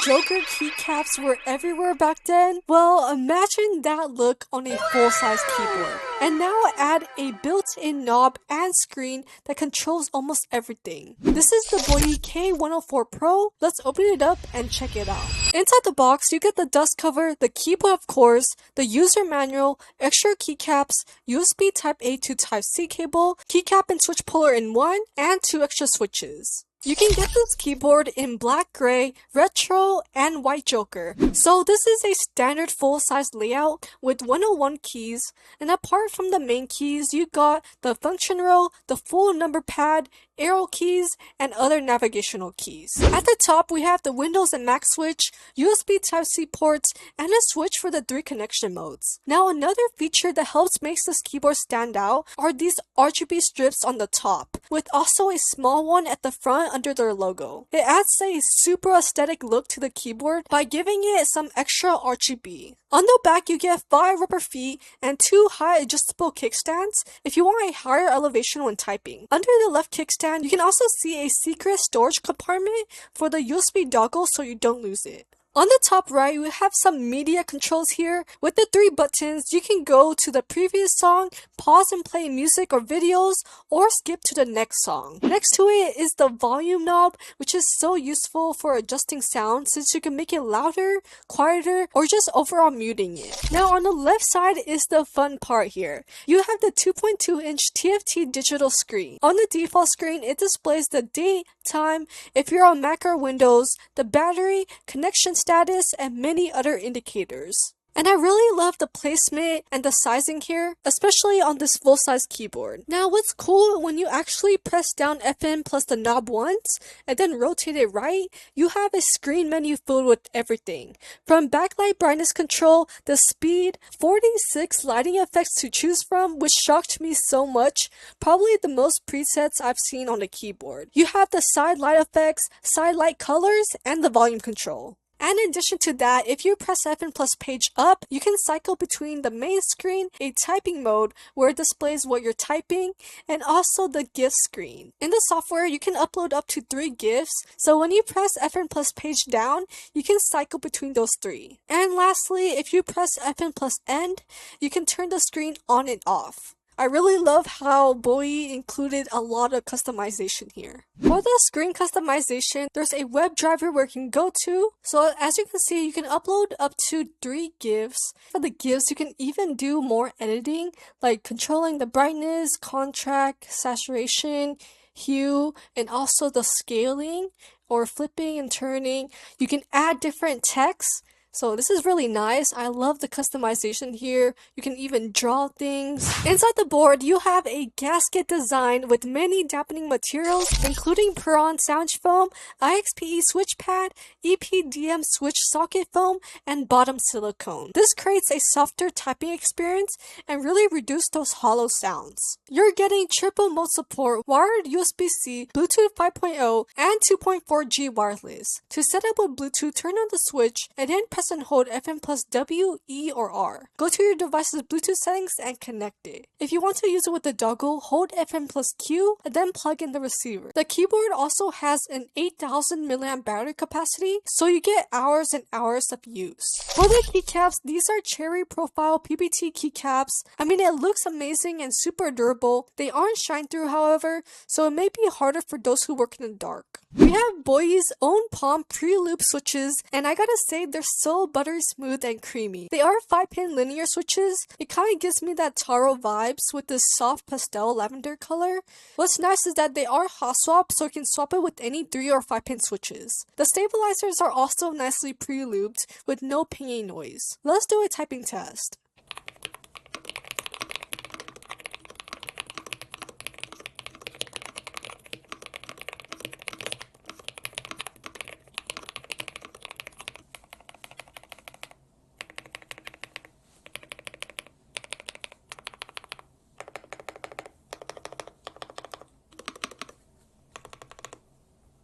Joker keycaps were everywhere back then? Well, imagine that look on a full-size keyboard. And now add a built-in knob and screen that controls almost everything. This is the BOYI K104pro. Let's open it up and check it out. Inside the box, you get the dust cover, the keyboard of course, the user manual, extra keycaps, USB Type-A to Type-C cable, keycap and switch puller in one, and 2 extra switches. You can get this keyboard in black, gray, retro, and white Joker. So this is a standard full-size layout with 101 keys, and apart from the main keys, you got the function row, the full number pad, arrow keys, and other navigational keys. At the top, we have the Windows and Mac switch, USB Type-C ports, and a switch for the 3 connection modes. Now, another feature that helps make this keyboard stand out are these RGB strips on the top, with also a small one at the front under their logo. It adds a super aesthetic look to the keyboard by giving it some extra RGB. On the back, you get 5 rubber feet and 2 high adjustable kickstands if you want a higher elevation when typing. Under the left kickstand, you can also see a secret storage compartment for the USB dongle so you don't lose it. On the top right, we have some media controls here. With the 3 buttons, you can go to the previous song, pause and play music or videos, or skip to the next song. Next to it is the volume knob, which is so useful for adjusting sound since you can make it louder, quieter, or just overall muting it. Now on the left side is the fun part here. You have the 2.2-inch TFT digital screen. On the default screen, it displays the date, time, if you're on Mac or Windows, the battery, connection status, and many other indicators. And I really love the placement and the sizing here, especially on this full-size keyboard. Now what's cool, when you actually press down FN plus the knob once, and then rotate it right, you have a screen menu filled with everything. From backlight brightness control, the speed, 46 lighting effects to choose from, which shocked me so much, probably the most presets I've seen on the keyboard. You have the side light effects, side light colors, and the volume control. And in addition to that, if you press FN plus page up, you can cycle between the main screen, a typing mode where it displays what you're typing, and also the GIF screen. In the software, you can upload up to 3 GIFs, so when you press FN plus page down, you can cycle between those 3. And lastly, if you press FN plus end, you can turn the screen on and off. I really love how BOYI included a lot of customization here. For the screen customization, there's a web driver where you can go to. So as you can see, you can upload up to 3 GIFs. For the GIFs, you can even do more editing, like controlling the brightness, contrast, saturation, hue, and also the scaling or flipping and turning. You can add different text. So this is really nice. I love the customization here. You can even draw things. Inside the board, you have a gasket design with many dampening materials, including Puron sound foam, IXPE switch pad, EPDM switch socket foam, and bottom silicone. This creates a softer typing experience and really reduces those hollow sounds. You're getting triple mode support, wired USB-C, Bluetooth 5.0, and 2.4G wireless. To set up with Bluetooth, turn on the switch and then press and hold FN plus W, E, or R. Go to your device's Bluetooth settings and connect it. If you want to use it with the dongle, hold FN plus Q and then plug in the receiver. The keyboard also has an 8,000 mAh battery capacity, so you get hours and hours of use. For the keycaps, these are cherry profile PBT keycaps. I mean, it looks amazing and super durable. They aren't shine through, however, so it may be harder for those who work in the dark. We have BOYI's own palm pre-loop switches, and I gotta say they're so buttery smooth and creamy. They are 5-pin linear switches. It kind of gives me that taro vibes with this soft pastel lavender color. What's nice is that they are hot swap, so you can swap it with any 3 or 5-pin switches. The stabilizers are also nicely pre-looped with no pinging noise. Let's do a typing test.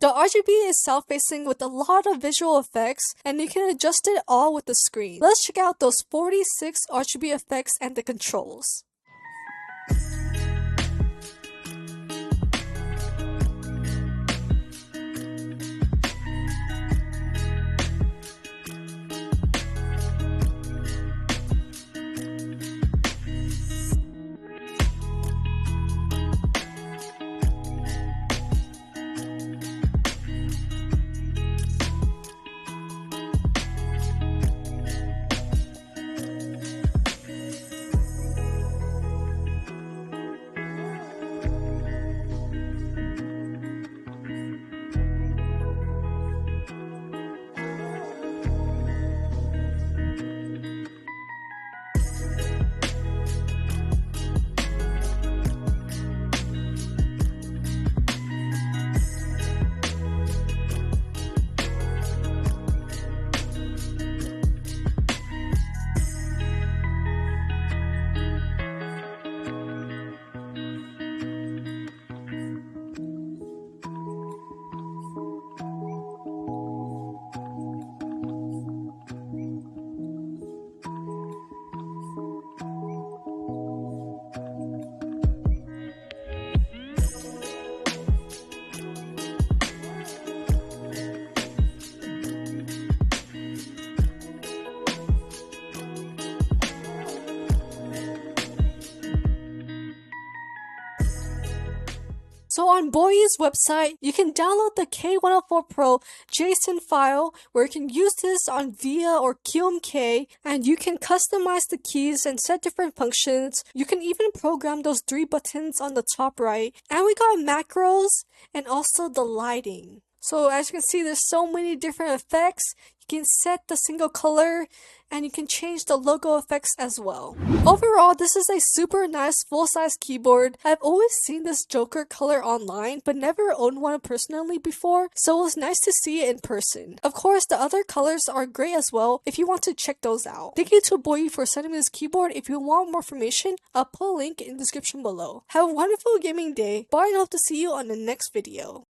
The RGB is self-facing with a lot of visual effects, and you can adjust it all with the screen. Let's check out those 46 RGB effects and the controls. So on BOYI's website, you can download the K104pro JSON file where you can use this on VIA or QMK, and you can customize the keys and set different functions. You can even program those 3 buttons on the top right. And we got macros and also the lighting. So as you can see, there's so many different effects. You can set the single color and you can change the logo effects as well. Overall, this is a super nice full-size keyboard. I've always seen this Joker color online, but never owned one personally before, so it was nice to see it in person. Of course, the other colors are great as well if you want to check those out. Thank you to BOYI for sending me this keyboard. If you want more information, I'll put a link in the description below. Have a wonderful gaming day. Bye and hope to see you on the next video.